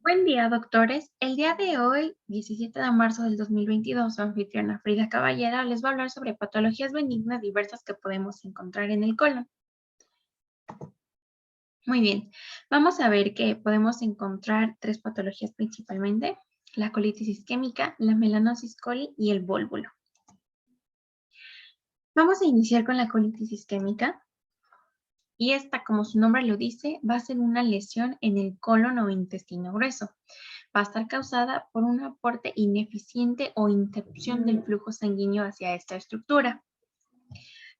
Buen día, doctores. El día de hoy, 17 de marzo del 2022, su anfitriona Frida Caballera les va a hablar sobre patologías benignas diversas que podemos encontrar en el colon. Muy bien, vamos a ver que podemos encontrar tres patologías principalmente: la colitis isquémica, la melanosis coli y el vólvulo. Vamos a iniciar con la colitis isquémica. Y esta, como su nombre lo dice, va a ser una lesión en el colon o intestino grueso. Va a estar causada por un aporte ineficiente o interrupción del flujo sanguíneo hacia esta estructura.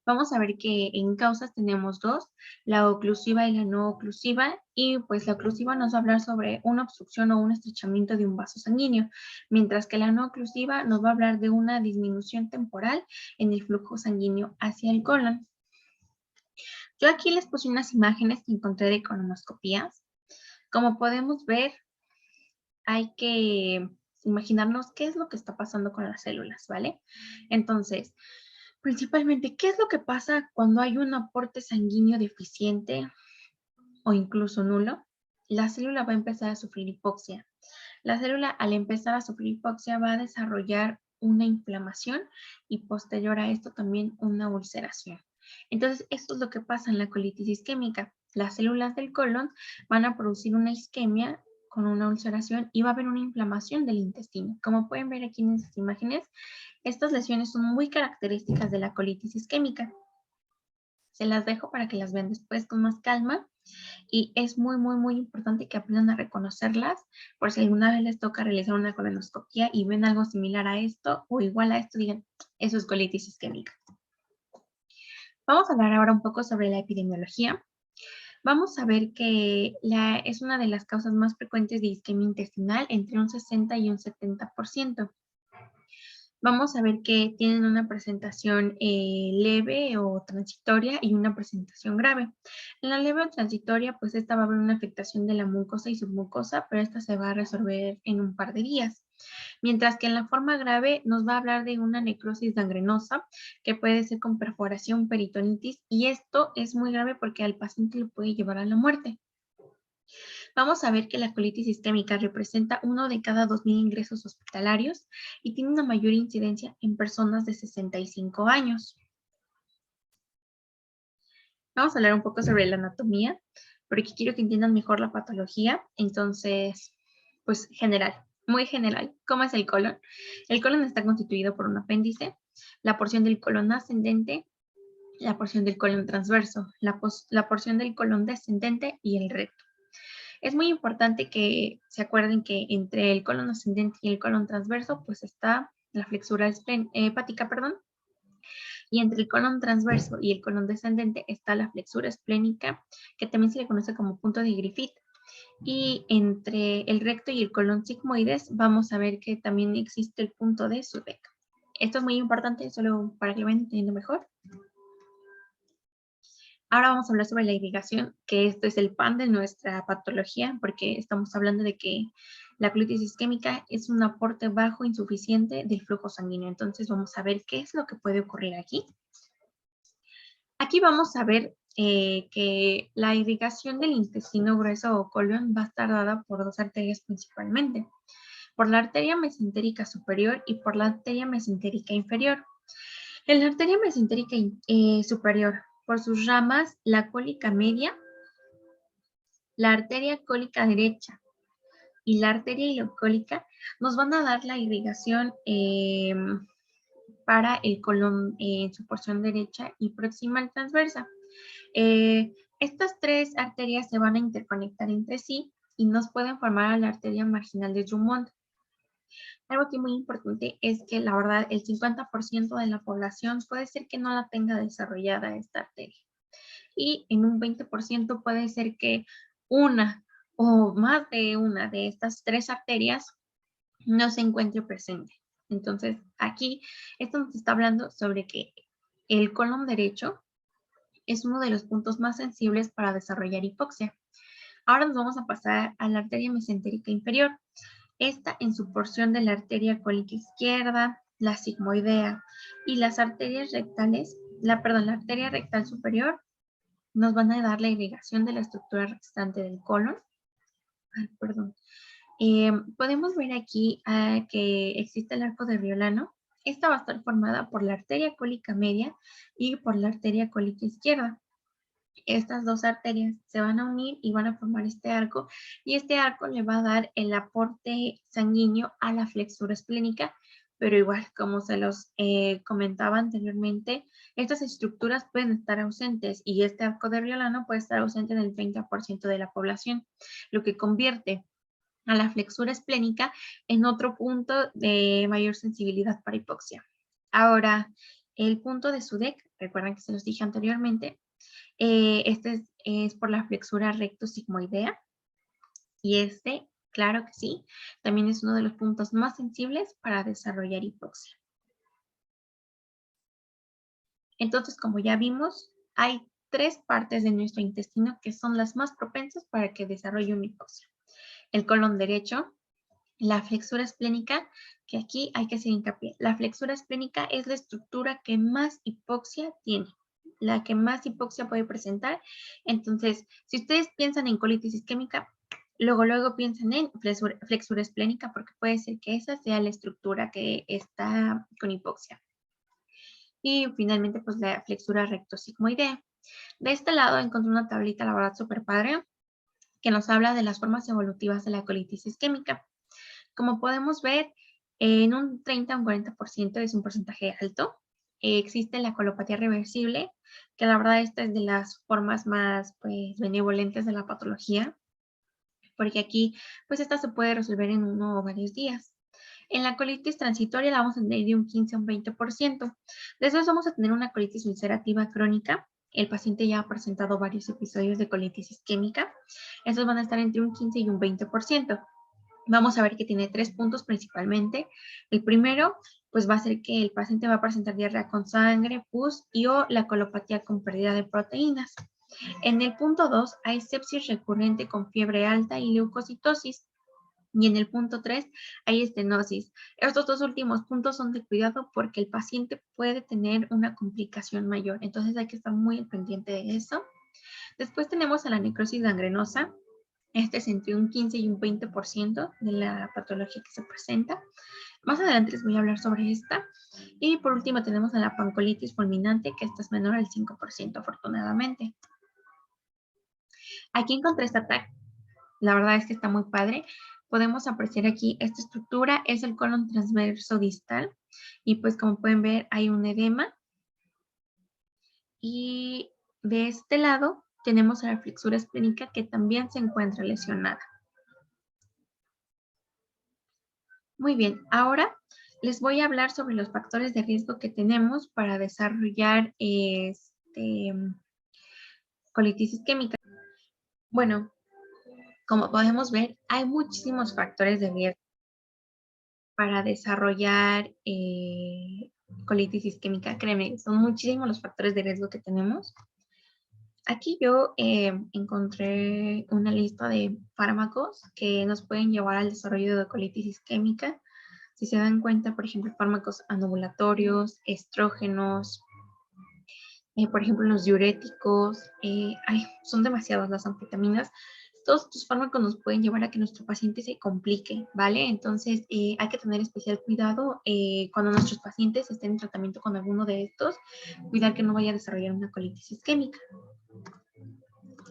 Vamos a ver que en causas tenemos dos: la oclusiva y la no oclusiva, y pues la oclusiva nos va a hablar sobre una obstrucción o un estrechamiento de un vaso sanguíneo, mientras que la no oclusiva nos va a hablar de una disminución temporal en el flujo sanguíneo hacia el colon. Yo aquí les puse unas imágenes que encontré de colonoscopías. Como podemos ver, hay que imaginarnos qué es lo que está pasando con las células, ¿vale? Entonces, principalmente, ¿qué es lo que pasa cuando hay un aporte sanguíneo deficiente o incluso nulo? La célula va a empezar a sufrir hipoxia. La célula, al empezar a sufrir hipoxia, va a desarrollar una inflamación y posterior a esto también una ulceración. Entonces, esto es lo que pasa en la colitis isquémica. Las células del colon van a producir una isquemia con una ulceración y va a haber una inflamación del intestino. Como pueden ver aquí en estas imágenes, estas lesiones son muy características de la colitis isquémica. Se las dejo para que las vean después con más calma. Y es muy importante que aprendan a reconocerlas, por si alguna vez les toca realizar una colonoscopia y ven algo similar a esto o igual a esto, digan, eso es colitis isquémica. Vamos a hablar ahora un poco sobre la epidemiología. Vamos a ver que es una de las causas más frecuentes de isquemia intestinal, entre un 60 y un 70%. Vamos a ver que tienen una presentación leve o transitoria y una presentación grave. En la leve o transitoria, pues esta va a haber una afectación de la mucosa y submucosa, pero esta se va a resolver en un par de días. Mientras que en la forma grave nos va a hablar de una necrosis gangrenosa que puede ser con perforación, peritonitis, y esto es muy grave porque al paciente lo puede llevar a la muerte. Vamos a ver que la colitis isquémica representa 1 de cada 2.000 ingresos hospitalarios y tiene una mayor incidencia en personas de 65 años. Vamos a hablar un poco sobre la anatomía, porque quiero que entiendan mejor la patología. Entonces, pues general, muy general. ¿Cómo es el colon? El colon está constituido por un apéndice, la porción del colon ascendente, la porción del colon transverso, la porción del colon descendente y el recto. Es muy importante que se acuerden que entre el colon ascendente y el colon transverso, pues está la flexura hepática, y entre el colon transverso y el colon descendente está la flexura esplénica, que también se le conoce como punto de Griffith. Y entre el recto y el colon sigmoides vamos a ver que también existe el punto de Subeck. Esto es muy importante, solo para que lo vayan entendiendo mejor. Ahora vamos a hablar sobre la irrigación, que esto es el pan de nuestra patología, porque estamos hablando de que la colitis isquémica es un aporte bajo insuficiente del flujo sanguíneo. Entonces vamos a ver qué es lo que puede ocurrir aquí. Aquí vamos a ver que la irrigación del intestino grueso o colon va a estar dada por dos arterias principalmente: por la arteria mesentérica superior y por la arteria mesentérica inferior. En la arteria mesentérica superior, por sus ramas, la cólica media, la arteria cólica derecha y la arteria ileocólica nos van a dar la irrigación para el colon en su porción derecha y proximal transversa. Estas tres arterias se van a interconectar entre sí y nos pueden formar a la arteria marginal de Drummond. Algo aquí muy importante es que la verdad el 50% de la población puede ser que no la tenga desarrollada esta arteria. Y en un 20% puede ser que una o más de una de estas tres arterias no se encuentre presente. Entonces, aquí esto nos está hablando sobre que el colon derecho es uno de los puntos más sensibles para desarrollar hipoxia. Ahora nos vamos a pasar a la arteria mesentérica inferior. Esta, en su porción de la arteria cólica izquierda, la sigmoidea y las arterias rectales, la arteria rectal superior, nos van a dar la irrigación de la estructura restante del colon. Podemos ver aquí que existe el arco de Riolano. Esta va a estar formada por la arteria cólica media y por la arteria cólica izquierda. Estas dos arterias se van a unir y van a formar este arco, y este arco le va a dar el aporte sanguíneo a la flexura esplénica, pero igual, como se los comentaba anteriormente, estas estructuras pueden estar ausentes y este arco de Riolano puede estar ausente en el 30% de la población, lo que convierte a la flexura esplénica en otro punto de mayor sensibilidad para hipoxia. Ahora, el punto de SUDEC, recuerden que se los dije anteriormente, este es por la flexura recto-sigmoidea, y este, claro que sí, también es uno de los puntos más sensibles para desarrollar hipoxia. Entonces, como ya vimos, hay 3 partes de nuestro intestino que son las más propensas para que desarrolle una hipoxia: el colon derecho, la flexura esplénica, que aquí hay que hacer hincapié. La flexura esplénica es la estructura que más hipoxia tiene, la que más hipoxia puede presentar. Entonces, si ustedes piensan en colitis isquémica, luego piensan en flexura esplénica, porque puede ser que esa sea la estructura que está con hipoxia. Y finalmente, pues la flexura rectosigmoidea. De este lado encontré una tablita, la verdad, súper padre, que nos habla de las formas evolutivas de la colitis isquémica. Como podemos ver, en un 30 o un 40% es un porcentaje alto. Existe la colopatía reversible, que la verdad esta es de las formas más pues, benevolentes de la patología, porque aquí pues esta se puede resolver en uno o varios días. En la colitis transitoria la vamos a tener de un 15 a un 20%. Después vamos a tener una colitis ulcerativa crónica. El paciente ya ha presentado varios episodios de colitis isquémica. Estos van a estar entre un 15 y un 20%. Vamos a ver que tiene 3 puntos principalmente. El primero, pues va a ser que el paciente va a presentar diarrea con sangre, pus y o la colopatía con pérdida de proteínas. En el punto 2 hay sepsis recurrente con fiebre alta y leucocitosis. Y en el punto 3 hay estenosis. Estos dos últimos puntos son de cuidado porque el paciente puede tener una complicación mayor. Entonces hay que estar muy al pendiente de eso. Después tenemos a la necrosis gangrenosa. Este es entre un 15 y un 20% de la patología que se presenta. Más adelante les voy a hablar sobre esta. Y por último tenemos a la pancolitis fulminante, que esta es menor al 5% afortunadamente. Aquí encontré esta tag. La verdad es que está muy padre. Podemos apreciar aquí esta estructura, es el colon transverso distal. Y pues como pueden ver hay un edema. Y de este lado tenemos a la flexura esplénica, que también se encuentra lesionada. Muy bien, ahora les voy a hablar sobre los factores de riesgo que tenemos para desarrollar colitis isquémica. Bueno, como podemos ver, hay muchísimos factores de riesgo para desarrollar colitis isquémica. Créeme, son muchísimos los factores de riesgo que tenemos. Aquí yo encontré una lista de fármacos que nos pueden llevar al desarrollo de colitis isquémica. Si se dan cuenta, por ejemplo, fármacos anovulatorios, estrógenos, por ejemplo, los diuréticos, son demasiadas las anfetaminas. Todos estos fármacos nos pueden llevar a que nuestro paciente se complique, ¿vale? Entonces, hay que tener especial cuidado cuando nuestros pacientes estén en tratamiento con alguno de estos, cuidar que no vaya a desarrollar una colitis isquémica.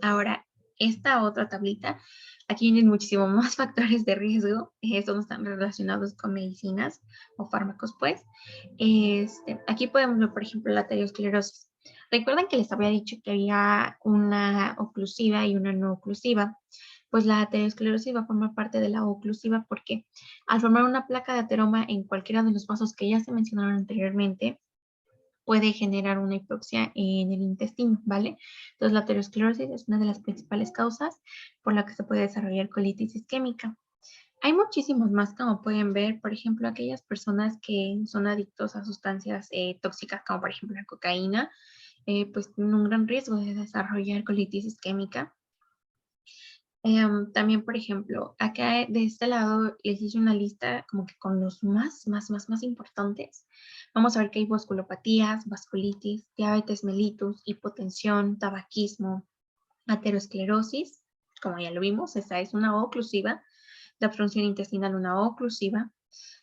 Ahora, esta otra tablita, aquí vienen muchísimo más factores de riesgo, estos no están relacionados con medicinas o fármacos, pues. Aquí podemos ver, por ejemplo, la aterosclerosis. Recuerden que les había dicho que había una oclusiva y una no oclusiva. Pues la aterosclerosis va a formar parte de la oclusiva porque al formar una placa de ateroma en cualquiera de los vasos que ya se mencionaron anteriormente, puede generar una hipoxia en el intestino, ¿vale? Entonces la aterosclerosis es una de las principales causas por la que se puede desarrollar colitis isquémica. Hay muchísimos más, como pueden ver, por ejemplo, aquellas personas que son adictos a sustancias tóxicas, como por ejemplo la cocaína, pues tienen un gran riesgo de desarrollar colitis isquémica. También, por ejemplo, acá de este lado les hice una lista como que con los más importantes. Vamos a ver que hay vasculopatías, vasculitis, diabetes mellitus, hipotensión, tabaquismo, aterosclerosis, como ya lo vimos, esta es una oclusiva, la obstrucción intestinal una oclusiva,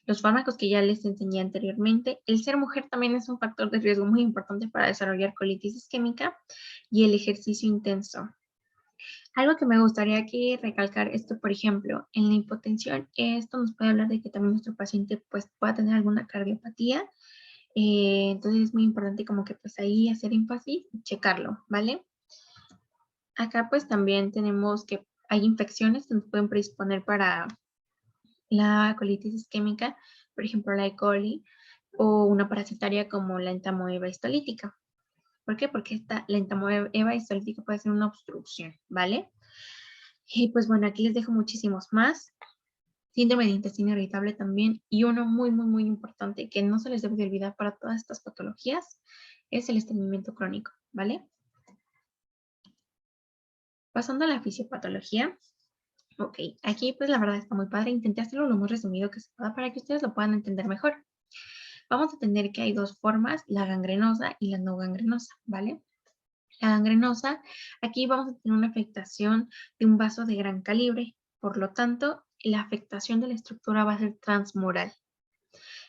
los fármacos que ya les enseñé anteriormente. El ser mujer también es un factor de riesgo muy importante para desarrollar colitis isquémica y el ejercicio intenso. Algo que me gustaría aquí recalcar es que, por ejemplo, en la hipotensión, esto nos puede hablar de que también nuestro paciente pues, pueda tener alguna cardiopatía. Entonces es muy importante como que pues ahí hacer énfasis y checarlo, ¿vale? Acá pues también tenemos que hay infecciones que nos pueden predisponer para la colitis isquémica, por ejemplo la E. coli o una parasitaria como la entamoeba histolítica. ¿Por qué? Porque la entamoeba histolítica puede ser una obstrucción, ¿vale? Y pues bueno, aquí les dejo muchísimos más. Síndrome de intestino irritable también. Y uno muy importante que no se les debe de olvidar para todas estas patologías es el estreñimiento crónico, ¿vale? Pasando a la fisiopatología. Ok, aquí pues la verdad está muy padre. Intenté hacerlo lo más resumido que se pueda para que ustedes lo puedan entender mejor. Vamos a tener que hay dos formas, la gangrenosa y la no gangrenosa, ¿vale? La gangrenosa, aquí vamos a tener una afectación de un vaso de gran calibre. Por lo tanto, la afectación de la estructura va a ser transmural.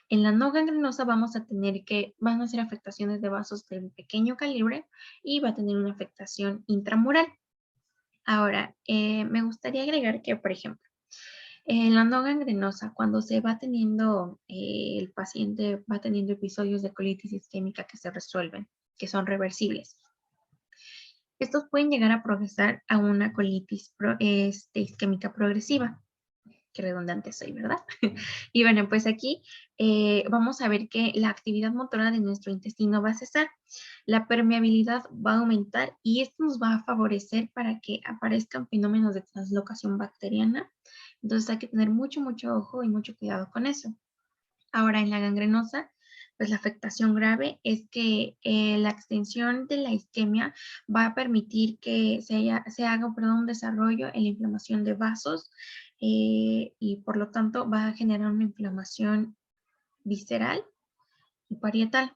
En la no gangrenosa vamos a tener que, van a ser afectaciones de vasos de pequeño calibre y va a tener una afectación intramural. Ahora, me gustaría agregar que, por ejemplo, en la no gangrenosa, cuando se va teniendo, el paciente va teniendo episodios de colitis isquémica que se resuelven, que son reversibles. Estos pueden llegar a progresar a una colitis isquémica progresiva. Qué redundante soy, ¿verdad? Y bueno, pues aquí vamos a ver que la actividad motora de nuestro intestino va a cesar, la permeabilidad va a aumentar y esto nos va a favorecer para que aparezcan fenómenos de translocación bacteriana. Entonces hay que tener mucho ojo y mucho cuidado con eso. Ahora, en la gangrenosa, pues la afectación grave es que la extensión de la isquemia va a permitir que se haga un desarrollo en la inflamación de vasos y por lo tanto va a generar una inflamación visceral y parietal.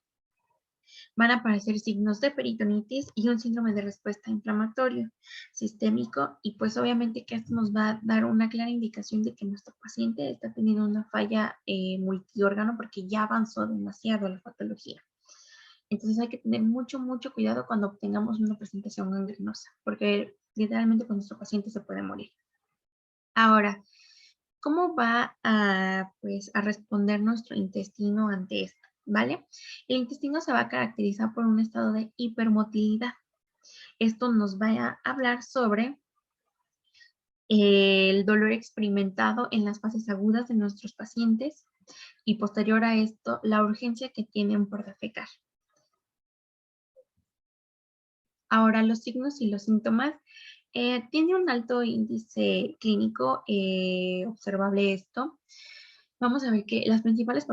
Van a aparecer signos de peritonitis y un síndrome de respuesta inflamatorio sistémico y pues obviamente que esto nos va a dar una clara indicación de que nuestro paciente está teniendo una falla multiórgano porque ya avanzó demasiado la patología. Entonces hay que tener mucho cuidado cuando obtengamos una presentación gangrenosa porque literalmente con nuestro paciente se puede morir. Ahora, ¿cómo va pues, a responder nuestro intestino ante esto? ¿Vale? El intestino se va a caracterizar por un estado de hipermotilidad. Esto nos va a hablar sobre el dolor experimentado en las fases agudas de nuestros pacientes y posterior a esto, la urgencia que tienen por defecar. Ahora, los signos y los síntomas. Tiene un alto índice clínico observable esto. Vamos a ver que las principales,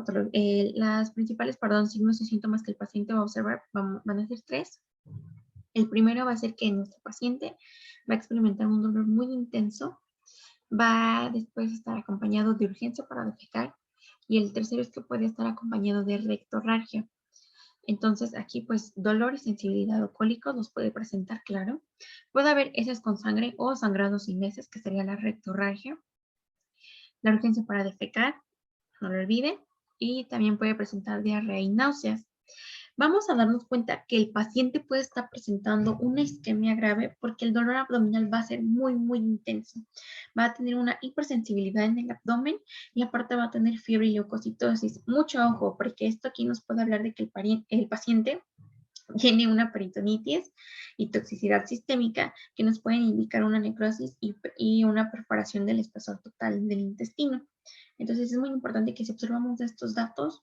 signos y síntomas que el paciente va a observar van a ser tres. El primero va a ser que nuestro paciente va a experimentar un dolor muy intenso, va después a estar acompañado de urgencia para defecar y el tercero es que puede estar acompañado de rectorragia. Entonces aquí pues dolor y sensibilidad o cólicos los puede presentar, claro. Puede haber heces con sangre o sangrados sin heces, que sería la rectorragia. La urgencia para defecar, no lo olvide, y también puede presentar diarrea y náuseas. Vamos a darnos cuenta que el paciente puede estar presentando una isquemia grave porque el dolor abdominal va a ser muy intenso. Va a tener una hipersensibilidad en el abdomen y aparte va a tener fiebre y leucocitosis. Mucho ojo, porque esto aquí nos puede hablar de que el paciente tiene una peritonitis y toxicidad sistémica que nos pueden indicar una necrosis y una perforación del espesor total del intestino. Entonces es muy importante que si observamos estos datos,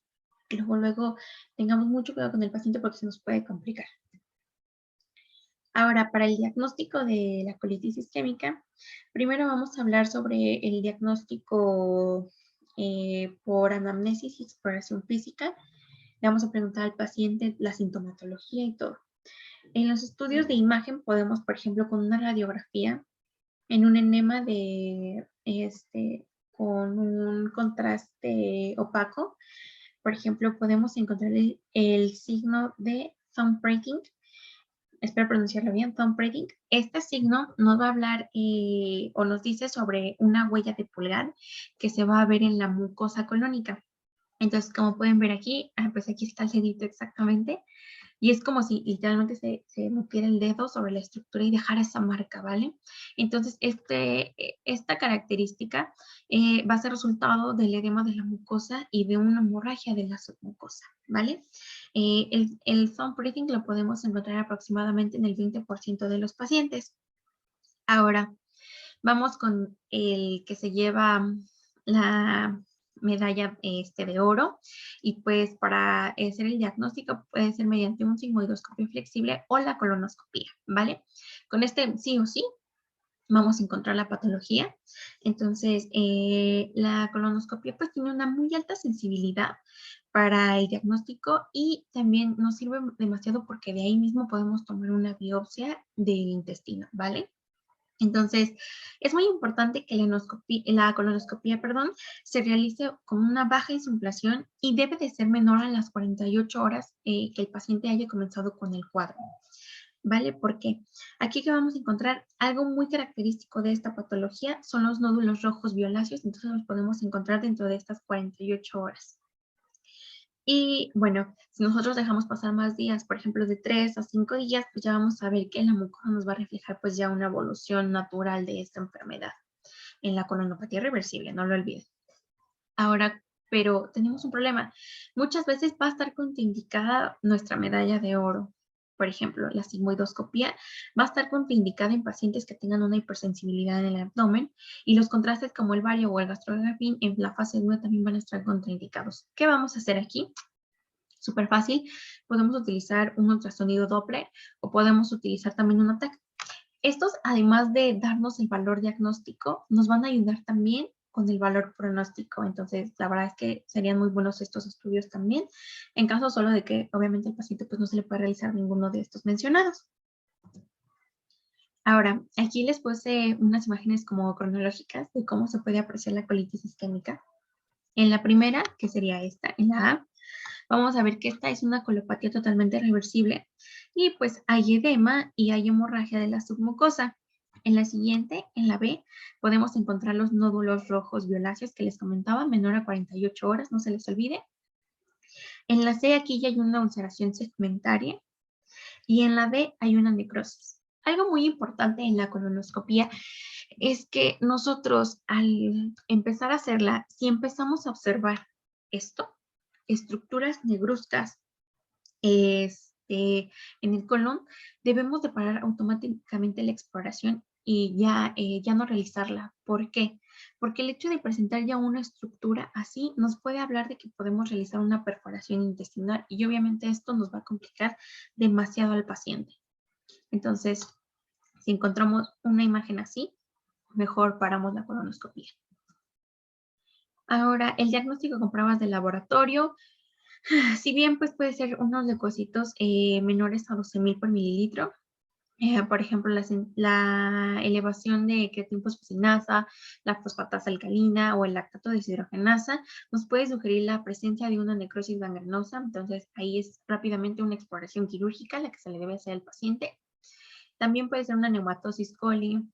luego tengamos mucho cuidado con el paciente porque se nos puede complicar. Ahora, para el diagnóstico de la colitis isquémica, primero vamos a hablar sobre el diagnóstico por anamnesis y exploración física. Le vamos a preguntar al paciente la sintomatología y todo. En los estudios de imagen podemos, por ejemplo, con una radiografía, en un enema con un contraste opaco, por ejemplo, podemos encontrar el signo de thumb breaking, espero pronunciarlo bien, thumbprinting. Este signo nos va a hablar o nos dice sobre una huella de pulgar que se va a ver en la mucosa colónica. Entonces, como pueden ver aquí, pues aquí está el dedito exactamente. Y es como si literalmente se metiera el dedo sobre la estructura y dejara esa marca, ¿vale? Entonces, esta característica va a ser resultado del edema de la mucosa y de una hemorragia de la submucosa, ¿vale? El thumb breathing lo podemos encontrar aproximadamente en el 20% de los pacientes. Ahora, vamos con el que se lleva la medalla de oro y pues para hacer el diagnóstico puede ser mediante un sigmoidoscopio flexible o la colonoscopia, ¿vale? Con este sí o sí vamos a encontrar la patología. Entonces, la colonoscopia pues tiene una muy alta sensibilidad para el diagnóstico y también nos sirve demasiado porque de ahí mismo podemos tomar una biopsia del intestino, ¿vale? Entonces, es muy importante que la colonoscopia, perdón, se realice con una baja insuflación y debe de ser menor a las 48 horas que el paciente haya comenzado con el cuadro. ¿Vale? Porque aquí que vamos a encontrar algo muy característico de esta patología son los nódulos rojos violáceos, entonces los podemos encontrar dentro de estas 48 horas. Y bueno, si nosotros dejamos pasar más días, por ejemplo, de 3 a 5 días, pues ya vamos a ver que la mucosa nos va a reflejar pues ya una evolución natural de esta enfermedad en la colonopatía reversible, no lo olviden. Ahora, pero tenemos un problema. Muchas veces va a estar contraindicada nuestra medalla de oro. Por ejemplo, la sigmoidoscopía va a estar contraindicada en pacientes que tengan una hipersensibilidad en el abdomen y los contrastes como el bario o el gastrografín en la fase 1 también van a estar contraindicados. ¿Qué vamos a hacer aquí? Súper fácil. Podemos utilizar un ultrasonido Doppler o podemos utilizar también un TAC. Estos, además de darnos el valor diagnóstico, nos van a ayudar también con el valor pronóstico. Entonces, la verdad es que serían muy buenos estos estudios también, en caso solo de que obviamente al paciente pues no se le pueda realizar ninguno de estos mencionados. Ahora, aquí les puse unas imágenes como cronológicas de cómo se puede apreciar la colitis isquémica. En la primera, que sería esta, en la A, vamos a ver que esta es una colopatía totalmente reversible y pues hay edema y hay hemorragia de la submucosa. En la siguiente, en la B, podemos encontrar los nódulos rojos violáceos que les comentaba, menor a 48 horas, no se les olvide. En la C aquí ya hay una ulceración segmentaria y en la D hay una necrosis. Algo muy importante en la colonoscopía es que nosotros al empezar a hacerla, si empezamos a observar esto, estructuras negruzcas en el colon, debemos de parar automáticamente la exploración y ya no realizarla. ¿Por qué? Porque el hecho de presentar ya una estructura así nos puede hablar de que podemos realizar una perforación intestinal y obviamente esto nos va a complicar demasiado al paciente. Entonces, si encontramos una imagen así, mejor paramos la colonoscopia. Ahora, el diagnóstico con pruebas de laboratorio. Si bien pues puede ser unos leucocitos menores a 12.000 por mililitro, por ejemplo, la elevación de creatinfosfocinasa, la fosfatasa alcalina o el lactato deshidrogenasa nos puede sugerir la presencia de una necrosis gangrenosa, entonces ahí es rápidamente una exploración quirúrgica la que se le debe hacer al paciente. También puede ser una neumatosis coli,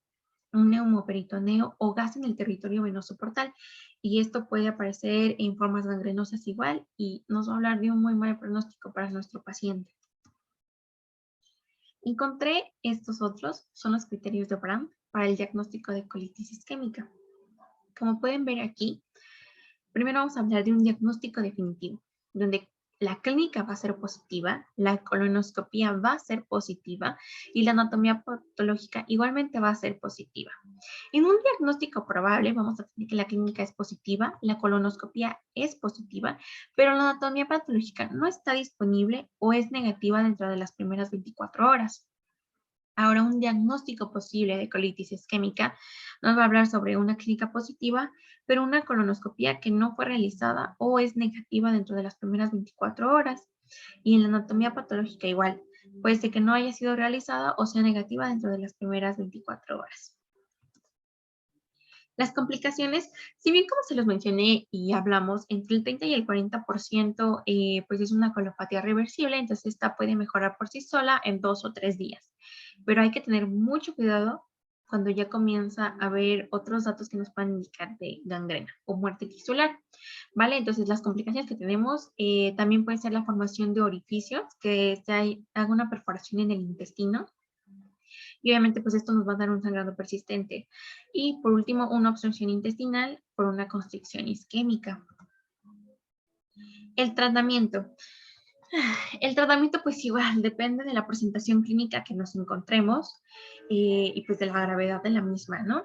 un neumoperitoneo o gas en el territorio venoso portal. Y esto puede aparecer en formas gangrenosas igual y nos va a hablar de un muy mal pronóstico para nuestro paciente. Encontré estos otros, son los criterios de Brandt para el diagnóstico de colitis isquémica. Como pueden ver aquí, primero vamos a hablar de un diagnóstico definitivo, donde la clínica va a ser positiva, la colonoscopia va a ser positiva y la anatomía patológica igualmente va a ser positiva. En un diagnóstico probable vamos a tener que la clínica es positiva, la colonoscopia es positiva, pero la anatomía patológica no está disponible o es negativa dentro de las primeras 24 horas. Ahora, un diagnóstico posible de colitis isquémica nos va a hablar sobre una clínica positiva, pero una colonoscopia que no fue realizada o es negativa dentro de las primeras 24 horas. Y en la anatomía patológica igual, puede ser que no haya sido realizada o sea negativa dentro de las primeras 24 horas. Las complicaciones, si bien como se los mencioné y hablamos, entre el 30 y el 40% pues es una colopatía reversible, entonces esta puede mejorar por sí sola en 2 o 3 días. Pero hay que tener mucho cuidado cuando ya comienza a haber otros datos que nos puedan indicar de gangrena o muerte tisular, ¿vale? Entonces las complicaciones que tenemos también puede ser la formación de orificios, que se haga una perforación en el intestino, y obviamente pues esto nos va a dar un sangrado persistente. Y por último, una obstrucción intestinal por una constricción isquémica. El tratamiento. El tratamiento pues igual depende de la presentación clínica que nos encontremos y pues de la gravedad de la misma, ¿no?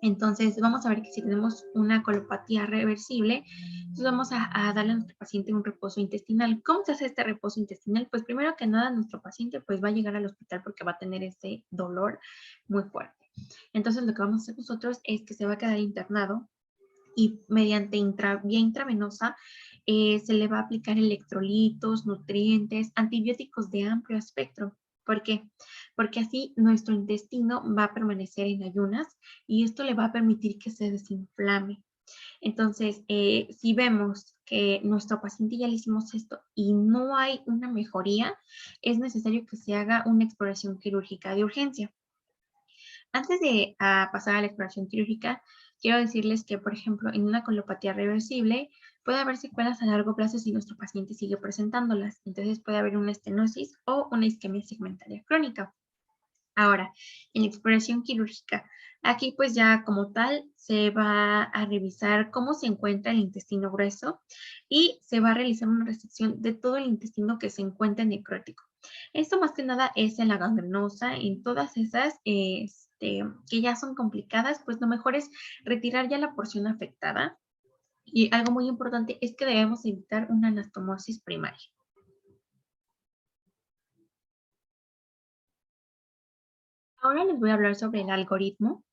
Entonces vamos a ver que si tenemos una colopatía reversible, entonces vamos a darle a nuestro paciente un reposo intestinal. ¿Cómo se hace este reposo intestinal? Pues primero que nada nuestro paciente pues va a llegar al hospital porque va a tener ese dolor muy fuerte. Entonces lo que vamos a hacer nosotros es que se va a quedar internado y mediante vía intravenosa se le va a aplicar electrolitos, nutrientes, antibióticos de amplio espectro. ¿Por qué? Porque así nuestro intestino va a permanecer en ayunas y esto le va a permitir que se desinflame. Entonces, si vemos que nuestro paciente ya le hicimos esto y no hay una mejoría, es necesario que se haga una exploración quirúrgica de urgencia. Antes de pasar a la exploración quirúrgica, quiero decirles que, por ejemplo, en una colopatía reversible puede haber secuelas a largo plazo si nuestro paciente sigue presentándolas. Entonces puede haber una estenosis o una isquemia segmentaria crónica. Ahora, en la exploración quirúrgica, aquí pues ya como tal se va a revisar cómo se encuentra el intestino grueso y se va a realizar una resección de todo el intestino que se encuentra necrótico. Esto más que nada es en la gangrenosa, en todas esas que ya son complicadas, pues lo mejor es retirar ya la porción afectada. Y algo muy importante es que debemos evitar una anastomosis primaria. Ahora les voy a hablar sobre el algoritmo.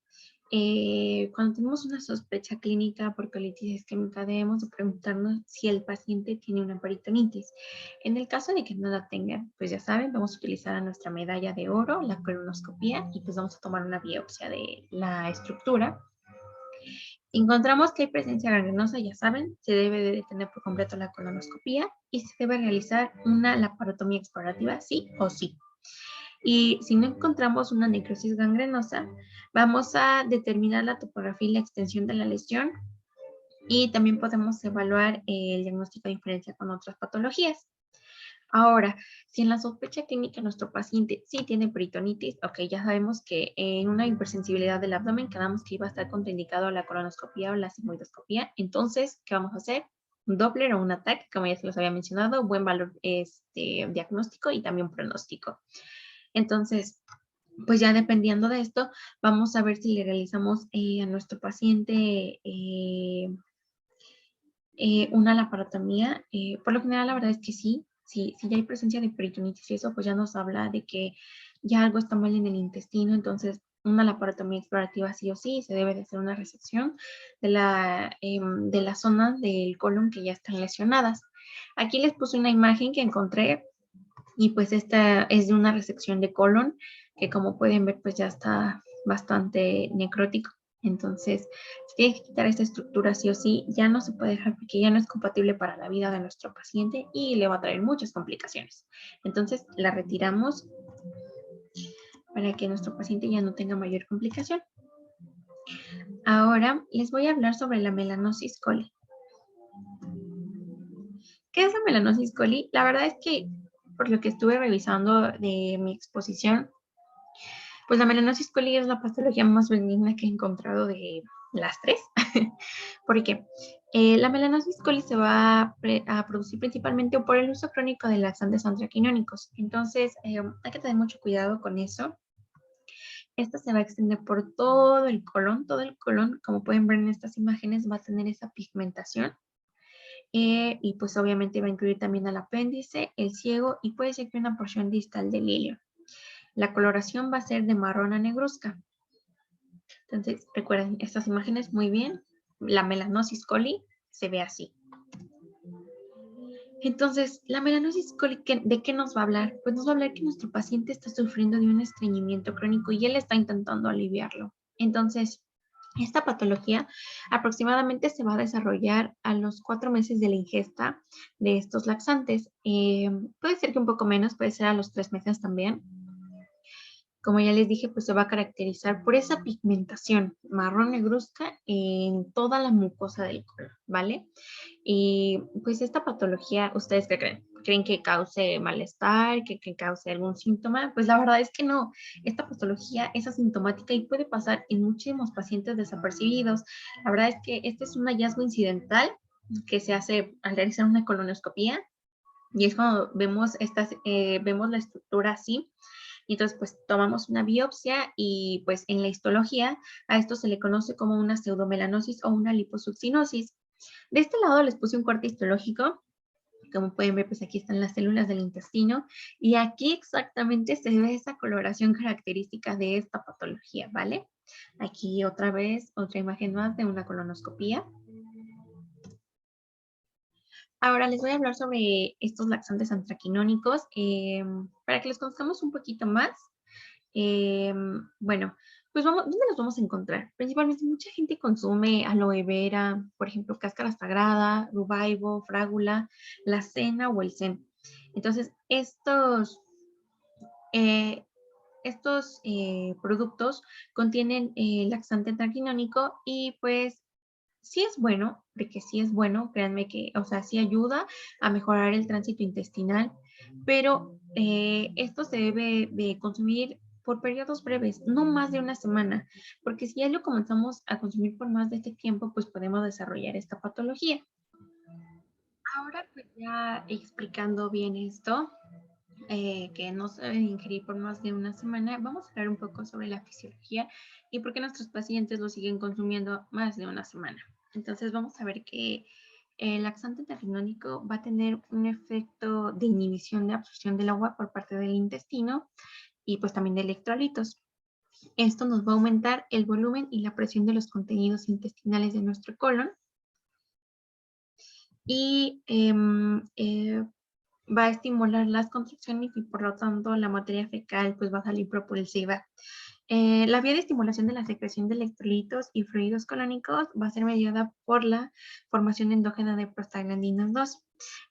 Cuando tenemos una sospecha clínica por colitis isquémica, debemos de preguntarnos si el paciente tiene una peritonitis. En el caso de que no la tenga, pues ya saben, vamos a utilizar a nuestra medalla de oro, la colonoscopia, y pues vamos a tomar una biopsia de la estructura. Si encontramos que hay presencia gangrenosa, ya saben, se debe de detener por completo la colonoscopia y se debe realizar una laparotomía explorativa, sí o sí. Y si no encontramos una necrosis gangrenosa, vamos a determinar la topografía y la extensión de la lesión y también podemos evaluar el diagnóstico de diferencia con otras patologías. Ahora, si en la sospecha clínica nuestro paciente sí tiene peritonitis, ok, ya sabemos que en una hipersensibilidad del abdomen quedamos que iba a estar contraindicado la colonoscopia o la sigmoidoscopia. Entonces, ¿qué vamos a hacer? Un Doppler o un ATAC, como ya se los había mencionado, buen valor diagnóstico y también pronóstico. Entonces, pues ya dependiendo de esto, vamos a ver si le realizamos a nuestro paciente una laparotomía. Por lo general, la verdad es que sí, si ya hay presencia de peritonitis y eso, pues ya nos habla de que ya algo está mal en el intestino, entonces una laparotomía explorativa sí o sí, se debe de hacer una resección de la zona del colon que ya están lesionadas. Aquí les puse una imagen que encontré y pues esta es de una resección de colon que como pueden ver pues ya está bastante necrótico. Entonces, se tiene que quitar esta estructura sí o sí, ya no se puede dejar porque ya no es compatible para la vida de nuestro paciente y le va a traer muchas complicaciones. Entonces, la retiramos para que nuestro paciente ya no tenga mayor complicación. Ahora les voy a hablar sobre la melanosis coli. ¿Qué es la melanosis coli? La verdad es que por lo que estuve revisando de mi exposición, pues la melanosis coli es la patología más benigna que he encontrado de las tres. Porque la melanosis coli se va a producir principalmente por el uso crónico de laxantes antiquinónicos. Entonces, hay que tener mucho cuidado con eso. Esta se va a extender por todo el colon. Todo el colon, como pueden ver en estas imágenes, va a tener esa pigmentación. Y pues obviamente va a incluir también al apéndice, el ciego y puede ser que una porción distal del ilio. La coloración va a ser de marrón a negruzca. Entonces, recuerden estas imágenes muy bien. La melanosis coli se ve así. Entonces, la melanosis coli, ¿de qué nos va a hablar? Pues nos va a hablar que nuestro paciente está sufriendo de un estreñimiento crónico y él está intentando aliviarlo. Entonces, Esta patología aproximadamente se va a desarrollar a los 4 meses de la ingesta de estos laxantes. Puede ser que un poco menos, puede ser a los 3 meses también. Como ya les dije, pues se va a caracterizar por esa pigmentación marrón negruzca en toda la mucosa del colon, ¿vale? Y pues esta patología, ¿ustedes qué creen? ¿Creen que cause malestar, que cause algún síntoma? Pues la verdad es que no. Esta patología es asintomática y puede pasar en muchísimos pacientes desapercibidos. La verdad es que este es un hallazgo incidental que se hace al realizar una colonoscopía y es cuando vemos la estructura así. Y entonces, pues tomamos una biopsia y pues en la histología a esto se le conoce como una pseudomelanosis o una liposuccinosis. De este lado les puse un corte histológico. Como pueden ver, pues aquí están las células del intestino y aquí exactamente se ve esa coloración característica de esta patología, ¿vale? Aquí otra vez, otra imagen más de una colonoscopía. Ahora les voy a hablar sobre estos laxantes antraquinónicos para que los conozcamos un poquito más. Bueno, pues vamos, ¿dónde los vamos a encontrar? Principalmente mucha gente consume aloe vera, por ejemplo, cáscara sagrada, rubaibo, frágula, la cena o el zen. Entonces, eh, estos productos contienen laxante antraquinónico y pues sí es bueno, de que sí es bueno, créanme que, o sea, sí ayuda a mejorar el tránsito intestinal, pero esto se debe de consumir por periodos breves, no más de una semana, porque si ya lo comenzamos a consumir por más de este tiempo, pues podemos desarrollar esta patología. Ahora, pues ya explicando bien esto, que no se deben ingerir por más de una semana, vamos a hablar un poco sobre la fisiología y por qué nuestros pacientes lo siguen consumiendo más de una semana. Entonces vamos a ver que el laxante terrinónico va a tener un efecto de inhibición de absorción del agua por parte del intestino y pues también de electrolitos. Esto nos va a aumentar el volumen y la presión de los contenidos intestinales de nuestro colon y va a estimular las contracciones y por lo tanto la materia fecal pues va a salir propulsiva. La vía de estimulación de la secreción de electrolitos y fluidos colónicos va a ser mediada por la formación endógena de prostaglandinas 2.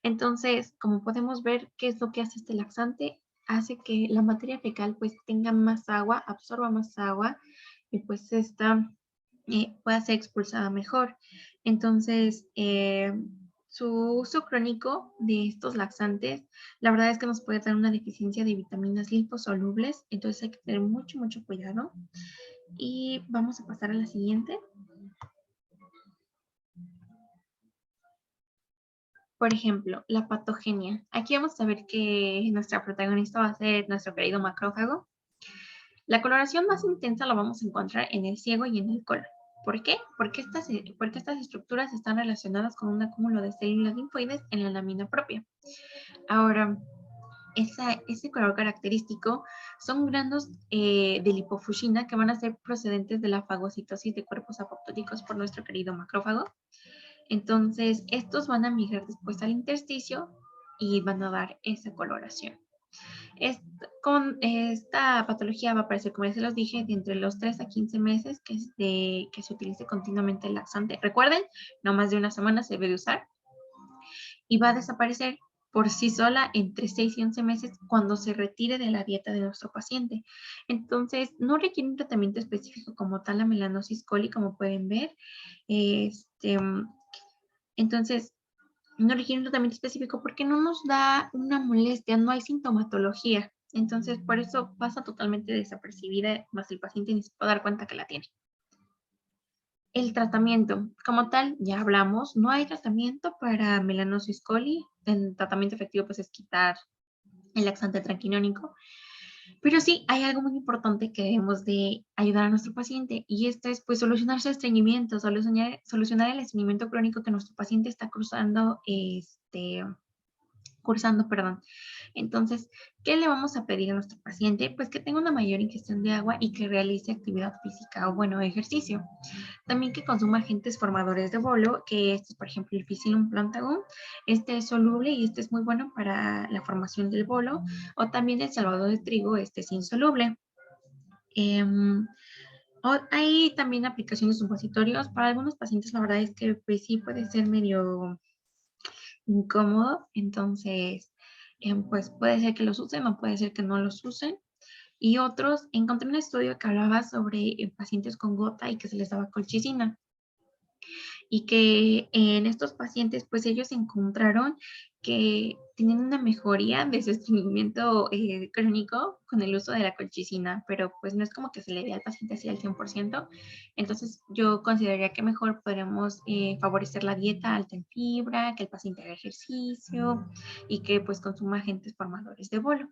Entonces, como podemos ver, ¿qué es lo que hace este laxante? Hace que la materia fecal pues tenga más agua, absorba más agua y pues esta pueda ser expulsada mejor. Entonces, su uso crónico de estos laxantes, la verdad es que nos puede dar una deficiencia de vitaminas liposolubles, entonces hay que tener mucho, mucho cuidado. Y vamos a pasar a la siguiente. Por ejemplo, la patogenia. Aquí vamos a ver que nuestra protagonista va a ser nuestro querido macrófago. La coloración más intensa la vamos a encontrar en el ciego y en el colon. ¿Por qué? Porque estas estructuras están relacionadas con un acúmulo de células linfoides en la lámina propia. Ahora, ese color característico son granos de lipofuscina que van a ser procedentes de la fagocitosis de cuerpos apoptóticos por nuestro querido macrófago. Entonces, estos van a migrar después al intersticio y van a dar esa coloración. Con esta patología va a aparecer, como ya se los dije, de entre los 3 a 15 meses que se utilice continuamente el laxante. Recuerden, no más de una semana se debe de usar y va a desaparecer por sí sola entre 6 y 11 meses cuando se retire de la dieta de nuestro paciente. Entonces, no requiere un tratamiento específico como tal la melanosis coli, como pueden ver. Este, entonces, no requiere un tratamiento específico porque no nos da una molestia, no hay sintomatología. Entonces, por eso pasa totalmente desapercibida, más el paciente ni se puede dar cuenta que la tiene. El tratamiento, como tal, ya hablamos, no hay tratamiento para melanosis coli. El tratamiento efectivo pues es quitar el laxante tranquinónico. Pero sí, hay algo muy importante que debemos de ayudar a nuestro paciente y esto es pues solucionar su estreñimiento, solucionar el estreñimiento crónico que nuestro paciente está cursando, perdón. Entonces, ¿qué le vamos a pedir a nuestro paciente? Pues que tenga una mayor ingestión de agua y que realice actividad física o, bueno, ejercicio. También que consuma agentes formadores de bolo, que este es, por ejemplo, el Physarum plantarum. Este es soluble y este es muy bueno para la formación del bolo. O también el salvado de trigo, este es insoluble. Hay también aplicaciones supositorios. Para algunos pacientes la verdad es que pues sí puede ser medio incómodo, entonces pues puede ser que los usen o puede ser que no los usen. Y otros, encontré un estudio que hablaba sobre pacientes con gota y que se les daba colchicina y que en estos pacientes, pues ellos encontraron que tienen una mejoría de su estreñimiento crónico con el uso de la colchicina, pero pues no es como que se le dé al paciente así al 100%. Entonces yo consideraría que mejor podremos favorecer la dieta alta en fibra, que el paciente haga ejercicio y que pues consuma agentes formadores de bolo.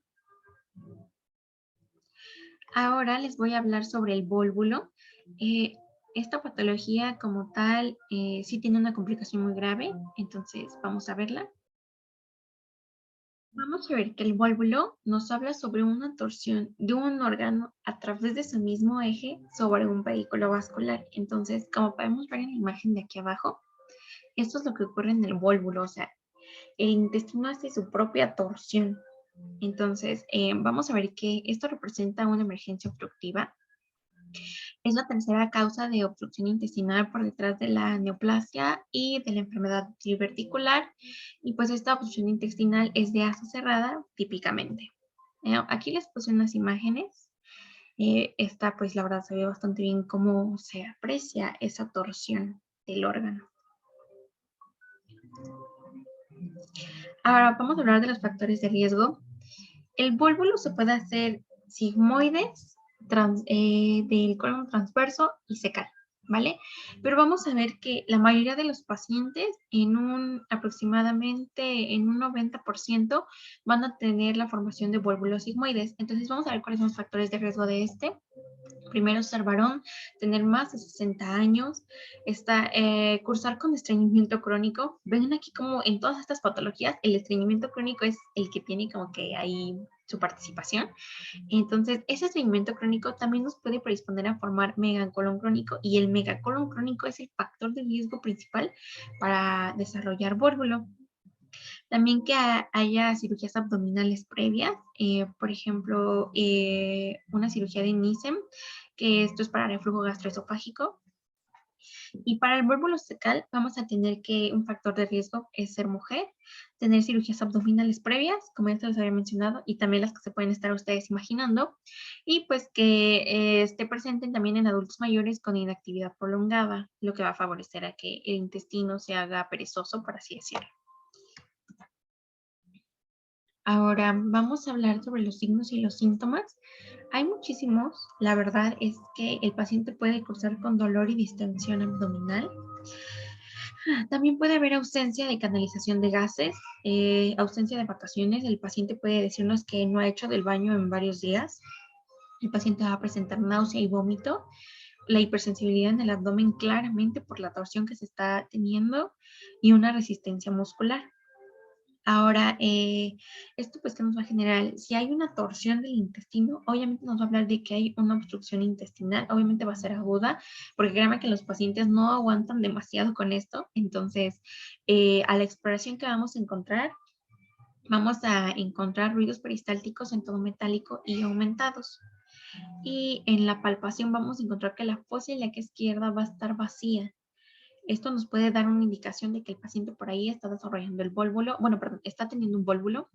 Ahora les voy a hablar sobre el vólvulo. Eh, Esta patología como tal sí tiene una complicación muy grave, entonces vamos a verla. Vamos a ver que el vólvulo nos habla sobre una torsión de un órgano a través de su mismo eje sobre un vehículo vascular. Entonces, como podemos ver en la imagen de aquí abajo, esto es lo que ocurre en el vólvulo, o sea, el intestino hace su propia torsión. Entonces, vamos a ver que esto representa una emergencia obstructiva. Es la tercera causa de obstrucción intestinal por detrás de la neoplasia y de la enfermedad diverticular. Y pues esta obstrucción intestinal es de asa cerrada típicamente. Aquí les puse unas imágenes. Esta pues la verdad se ve bastante bien cómo se aprecia esa torsión del órgano. Ahora vamos a hablar de los factores de riesgo. El vólvulo se puede hacer sigmoides del colon transverso y secal, ¿vale? Pero vamos a ver que la mayoría de los pacientes, aproximadamente en un 90%, van a tener la formación de vólvulos sigmoides. Entonces vamos a ver cuáles son los factores de riesgo de este. Primero, ser varón, tener más de 60 años, cursar con estreñimiento crónico. Ven aquí como en todas estas patologías, el estreñimiento crónico es el que tiene como que ahí su participación. Entonces, ese estreñimiento crónico también nos puede predisponer a formar megacolon crónico y el megacolon crónico es el factor de riesgo principal para desarrollar vólvulo. También que haya cirugías abdominales previas, por ejemplo, una cirugía de Nissen, que esto es para reflujo gastroesofágico. Y para el vólvulo secal vamos a tener que un factor de riesgo es ser mujer, tener cirugías abdominales previas, como ya se les había mencionado, y también las que se pueden estar ustedes imaginando, y pues que esté presente también en adultos mayores con inactividad prolongada, lo que va a favorecer a que el intestino se haga perezoso, por así decirlo. Ahora vamos a hablar sobre los signos y los síntomas. Hay muchísimos. La verdad es que el paciente puede cursar con dolor y distensión abdominal. También puede haber ausencia de canalización de gases, ausencia de vacaciones. El paciente puede decirnos que no ha hecho del baño en varios días. El paciente va a presentar náusea y vómito. La hipersensibilidad en el abdomen claramente por la torsión que se está teniendo y una resistencia muscular. Ahora, esto pues que nos va a generar, si hay una torsión del intestino, obviamente nos va a hablar de que hay una obstrucción intestinal, obviamente va a ser aguda, porque créanme que los pacientes no aguantan demasiado con esto, entonces a la exploración que vamos a encontrar ruidos peristálticos en tono metálico y aumentados. Y en la palpación vamos a encontrar que la fosa ilíaca izquierda va a estar vacía. Esto nos puede dar una indicación de que el paciente por ahí está desarrollando el vólvulo, bueno, perdón, está teniendo un vólvulo.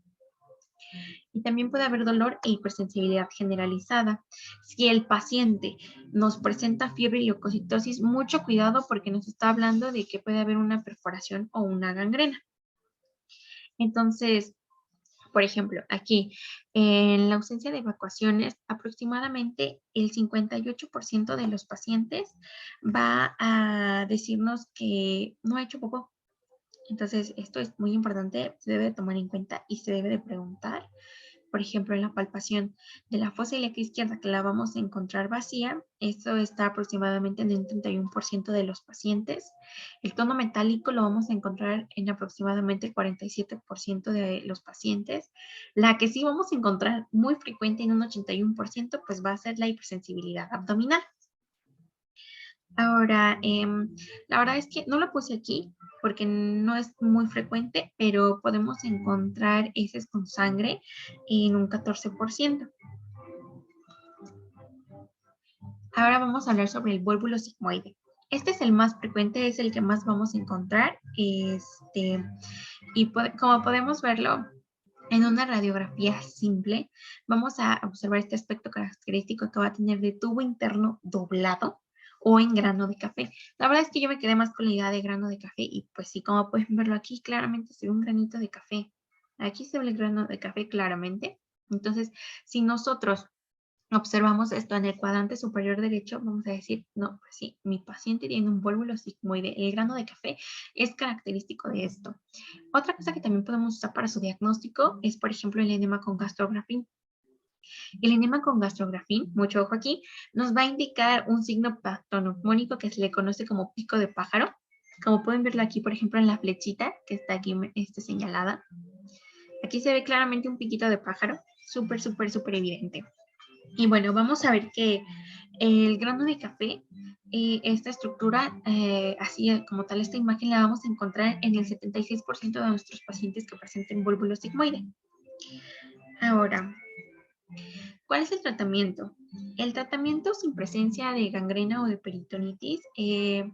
Y también puede haber dolor e hipersensibilidad generalizada. Si el paciente nos presenta fiebre y leucocitosis, mucho cuidado porque nos está hablando de que puede haber una perforación o una gangrena. Entonces, por ejemplo, aquí, en la ausencia de evacuaciones, aproximadamente el 58% de los pacientes va a decirnos que no ha hecho popó. Entonces, esto es muy importante, se debe tomar en cuenta y se debe de preguntar. Por ejemplo, en la palpación de la fosa ilíaca izquierda que la vamos a encontrar vacía, esto está aproximadamente en el 31% de los pacientes. El tono metálico lo vamos a encontrar en aproximadamente el 47% de los pacientes. La que sí vamos a encontrar muy frecuente en un 81%, pues va a ser la hipersensibilidad abdominal. Ahora, la verdad es que no lo puse aquí porque no es muy frecuente, pero podemos encontrar heces con sangre en un 14%. Ahora vamos a hablar sobre el vuélvulo sigmoide. Este es el más frecuente, es el que más vamos a encontrar. Y como podemos verlo en una radiografía simple, vamos a observar este aspecto característico que va a tener de tubo interno doblado o en grano de café. La verdad es que yo me quedé más con la idea de grano de café y pues sí, como pueden verlo aquí, claramente se ve un granito de café. Aquí se ve el grano de café claramente. Entonces, si nosotros observamos esto en el cuadrante superior derecho, vamos a decir, no, pues sí, mi paciente tiene un vuélvulo sigmoide. El grano de café es característico de esto. Otra cosa que también podemos usar para su diagnóstico es, por ejemplo, el enema con gastrografín. El enema con gastrografín, mucho ojo aquí, nos va a indicar un signo patognomónico que se le conoce como pico de pájaro. Como pueden verlo aquí, por ejemplo, en la flechita que está aquí señalada. Aquí se ve claramente un piquito de pájaro, súper, súper, súper evidente. Y bueno, vamos a ver que el grano de café, esta estructura, así como tal, esta imagen la vamos a encontrar en el 76% de nuestros pacientes que presenten vuélvulo sigmoide. Ahora, ¿cuál es el tratamiento? El tratamiento sin presencia de gangrena o de peritonitis,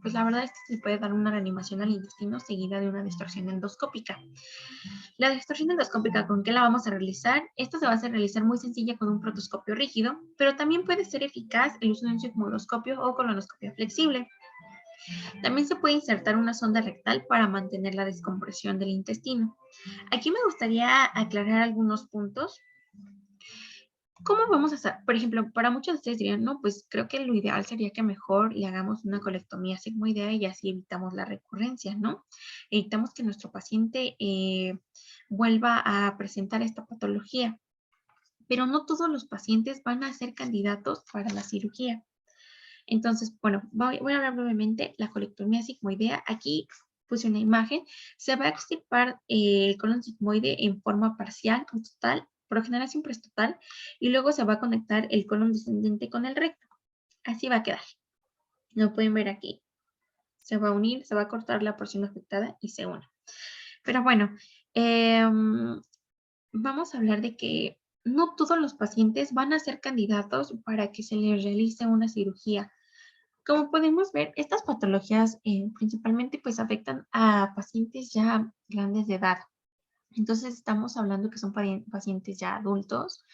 pues la verdad es que se puede dar una reanimación al intestino seguida de una distorsión endoscópica. La distorsión endoscópica, ¿con qué la vamos a realizar? Esta se va a hacer realizar muy sencilla con un protoscopio rígido, pero también puede ser eficaz el uso de un sigmoidoscopio o colonoscopia flexible. También se puede insertar una sonda rectal para mantener la descompresión del intestino. Aquí me gustaría aclarar algunos puntos. ¿Cómo vamos a hacer? Por ejemplo, para muchos de ustedes dirían, no, pues creo que lo ideal sería que mejor le hagamos una colectomía sigmoidea y así evitamos la recurrencia, ¿no? Evitamos que nuestro paciente vuelva a presentar esta patología. Pero no todos los pacientes van a ser candidatos para la cirugía. Entonces, bueno, voy a hablar brevemente la colectomía sigmoidea. Aquí puse una imagen. Se va a extirpar el colon sigmoide en forma parcial o total. Por lo general siempre es total. Y luego se va a conectar el colon descendente con el recto. Así va a quedar. Lo pueden ver aquí. Se va a unir, se va a cortar la porción afectada y se une. Pero bueno, vamos a hablar de que no todos los pacientes van a ser candidatos para que se les realice una cirugía. Como podemos ver, estas patologías principalmente pues afectan a pacientes ya grandes de edad. Entonces estamos hablando que son pacientes ya adultos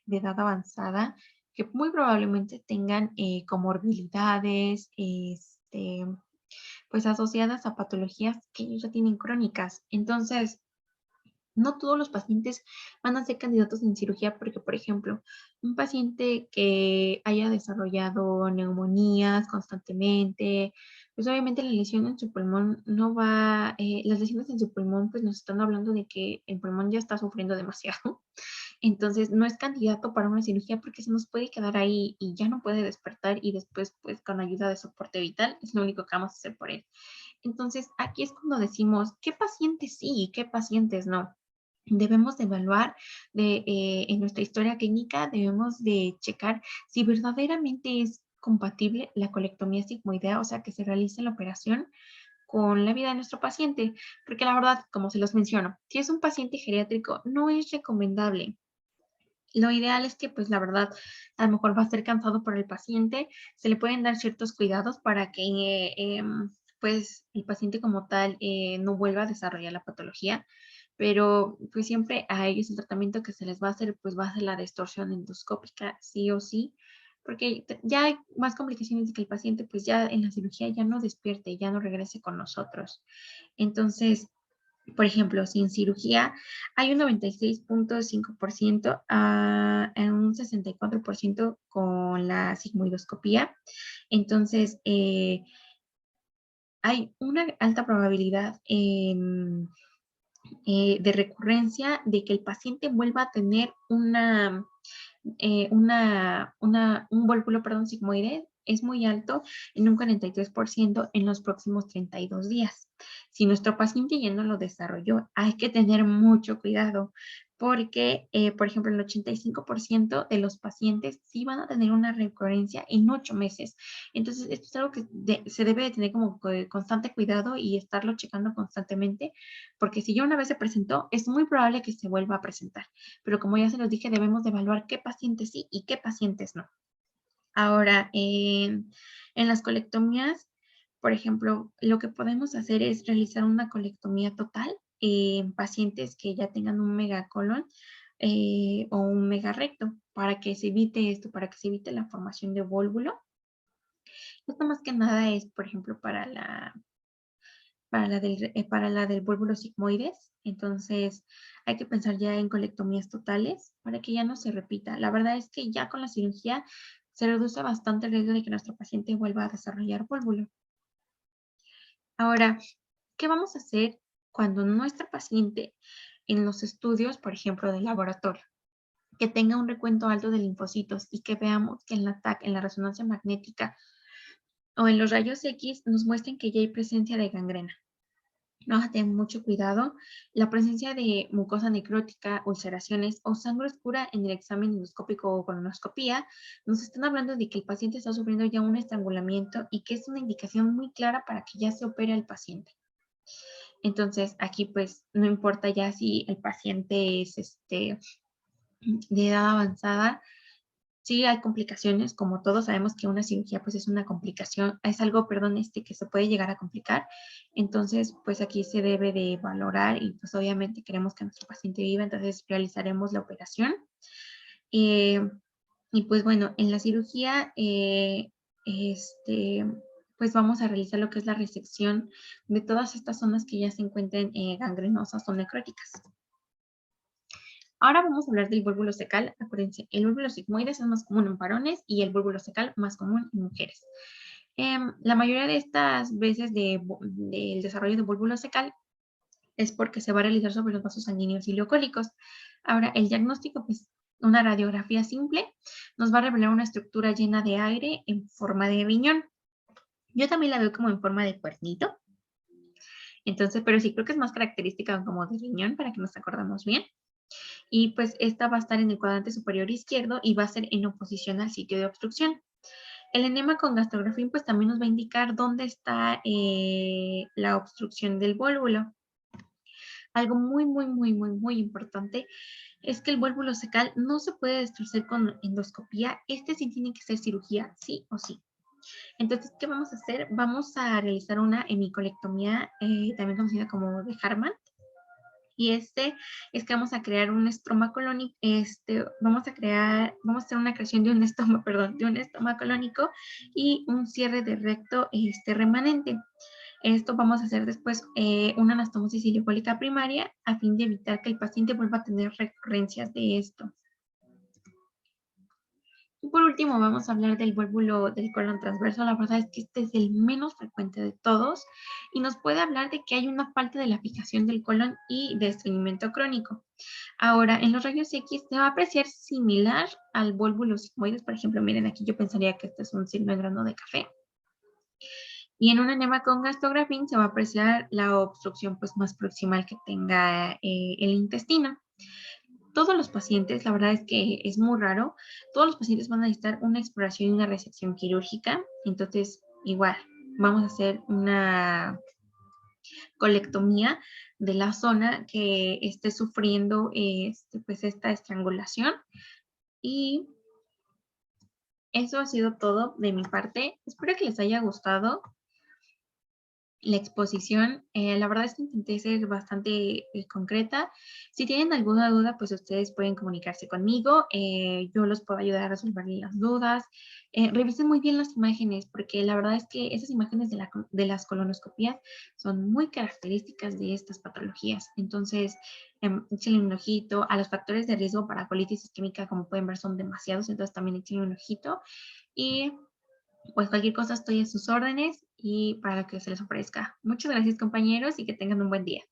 de edad avanzada que muy probablemente tengan comorbilidades, pues asociadas a patologías que ellos ya tienen crónicas. Entonces, no todos los pacientes van a ser candidatos en cirugía porque, por ejemplo, un paciente que haya desarrollado neumonías constantemente, pues obviamente la lesión en su pulmón no va, las lesiones en su pulmón pues nos están hablando de que el pulmón ya está sufriendo demasiado. Entonces no es candidato para una cirugía porque se nos puede quedar ahí y ya no puede despertar y después pues con ayuda de soporte vital es lo único que vamos a hacer por él. Entonces aquí es cuando decimos qué pacientes sí y qué pacientes no. Debemos de evaluar en nuestra historia clínica, debemos de checar si verdaderamente es compatible la colectomía sigmoidea, o sea, que se realice la operación con la vida de nuestro paciente, porque la verdad, como se los menciono, si es un paciente geriátrico, no es recomendable. Lo ideal es que, pues la verdad, a lo mejor va a ser cansado para el paciente, se le pueden dar ciertos cuidados para que, pues, el paciente como tal no vuelva a desarrollar la patología, pero pues siempre a ellos el tratamiento que se les va a hacer, pues va a ser la distorsión endoscópica, sí o sí, porque ya hay más complicaciones de que el paciente, pues ya en la cirugía ya no despierte, ya no regrese con nosotros. Entonces, por ejemplo, sin cirugía hay un 96.5% en un 64% con la sigmoidoscopía. Entonces, hay una alta probabilidad de recurrencia de que el paciente vuelva a tener un volúpulo, perdón, sigmoide es muy alto en un 43% en los próximos 32 días. Si nuestro paciente ya no lo desarrolló, hay que tener mucho cuidado porque, por ejemplo, el 85% de los pacientes sí van a tener una recurrencia en 8 meses. Entonces, esto es algo que se debe de tener como constante cuidado y estarlo checando constantemente, porque si ya una vez se presentó, es muy probable que se vuelva a presentar. Pero como ya se los dije, debemos de evaluar qué pacientes sí y qué pacientes no. Ahora, en las colectomías, por ejemplo, lo que podemos hacer es realizar una colectomía total en pacientes que ya tengan un megacolon o un megarrecto para que se evite esto, para que se evite la formación de vólvulo. Esto más que nada es, por ejemplo, para la del vólvulo sigmoides. Entonces, hay que pensar ya en colectomías totales para que ya no se repita. La verdad es que ya con la cirugía se reduce bastante el riesgo de que nuestro paciente vuelva a desarrollar vólvulo. Ahora, ¿qué vamos a hacer cuando nuestro paciente en los estudios, por ejemplo, del laboratorio, que tenga un recuento alto de linfocitos y que veamos que en la TAC, en la resonancia magnética o en los rayos X nos muestren que ya hay presencia de gangrena? Vamos a tener mucho cuidado. La presencia de mucosa necrótica, ulceraciones o sangre oscura en el examen endoscópico o colonoscopía nos están hablando de que el paciente está sufriendo ya un estrangulamiento y que es una indicación muy clara para que ya se opere al paciente. Entonces, aquí pues no importa ya si el paciente es de edad avanzada. Sí, hay complicaciones, como todos sabemos que una cirugía pues es una complicación, es algo, perdón, que se puede llegar a complicar. Entonces, pues aquí se debe de valorar y pues obviamente queremos que nuestro paciente viva, entonces realizaremos la operación. Eh, y pues bueno, en la cirugía, este, pues vamos a realizar lo que es la resección de todas estas zonas que ya se encuentren gangrenosas o necróticas. Ahora vamos a hablar del vólvulo secal. Acuérdense, el vólvulo sigmoides es más común en varones y el vólvulo secal más común en mujeres. La mayoría de estas veces del desarrollo de vólvulo secal es porque se va a realizar sobre los vasos sanguíneos ileocólicos. Ahora, el diagnóstico, pues una radiografía simple nos va a revelar una estructura llena de aire en forma de riñón. Yo también la veo como en forma de cuernito. Entonces, pero sí creo que es más característica como de riñón para que nos acordamos bien. Y pues esta va a estar en el cuadrante superior izquierdo y va a ser en oposición al sitio de obstrucción. El enema con gastrografín pues también nos va a indicar dónde está la obstrucción del vólvulo. Algo muy importante es que el vólvulo secal no se puede destrozar con endoscopía. Este sí tiene que ser cirugía, sí o sí. Entonces, ¿qué vamos a hacer? Vamos a realizar una hemicolectomía, también conocida como de Harman. Y es que vamos a crear un estroma colónico, vamos a hacer una creación de un estoma, perdón, de un estoma colónico y un cierre de recto remanente. Esto vamos a hacer después una anastomosis ileocólica primaria a fin de evitar que el paciente vuelva a tener recurrencias de esto. Y por último vamos a hablar del vólvulo del colon transverso. La verdad es que este es el menos frecuente de todos y nos puede hablar de que hay una falta de la fijación del colon y de estreñimiento crónico. Ahora, en los rayos X se va a apreciar similar al vólvulo sigmoides. Por ejemplo, miren aquí yo pensaría que este es un signo de grano de café. Y en un enema con gastrografín se va a apreciar la obstrucción pues, más proximal que tenga el intestino. Todos los pacientes, la verdad es que es muy raro, todos los pacientes van a necesitar una exploración y una resección quirúrgica. Entonces, igual, vamos a hacer una colectomía de la zona que esté sufriendo pues esta estrangulación. Y eso ha sido todo de mi parte. Espero que les haya gustado la exposición. La verdad es que intenté ser bastante concreta. Si tienen alguna duda, pues ustedes pueden comunicarse conmigo. Yo los puedo ayudar a resolver las dudas. Revisen muy bien las imágenes, porque la verdad es que esas imágenes de las colonoscopías son muy características de estas patologías. Entonces, échenle un ojito. A los factores de riesgo para colitis isquémica, como pueden ver, son demasiados, entonces también échenle un ojito. Y pues cualquier cosa estoy a sus órdenes y para lo que se les ofrezca. Muchas gracias, compañeros, y que tengan un buen día.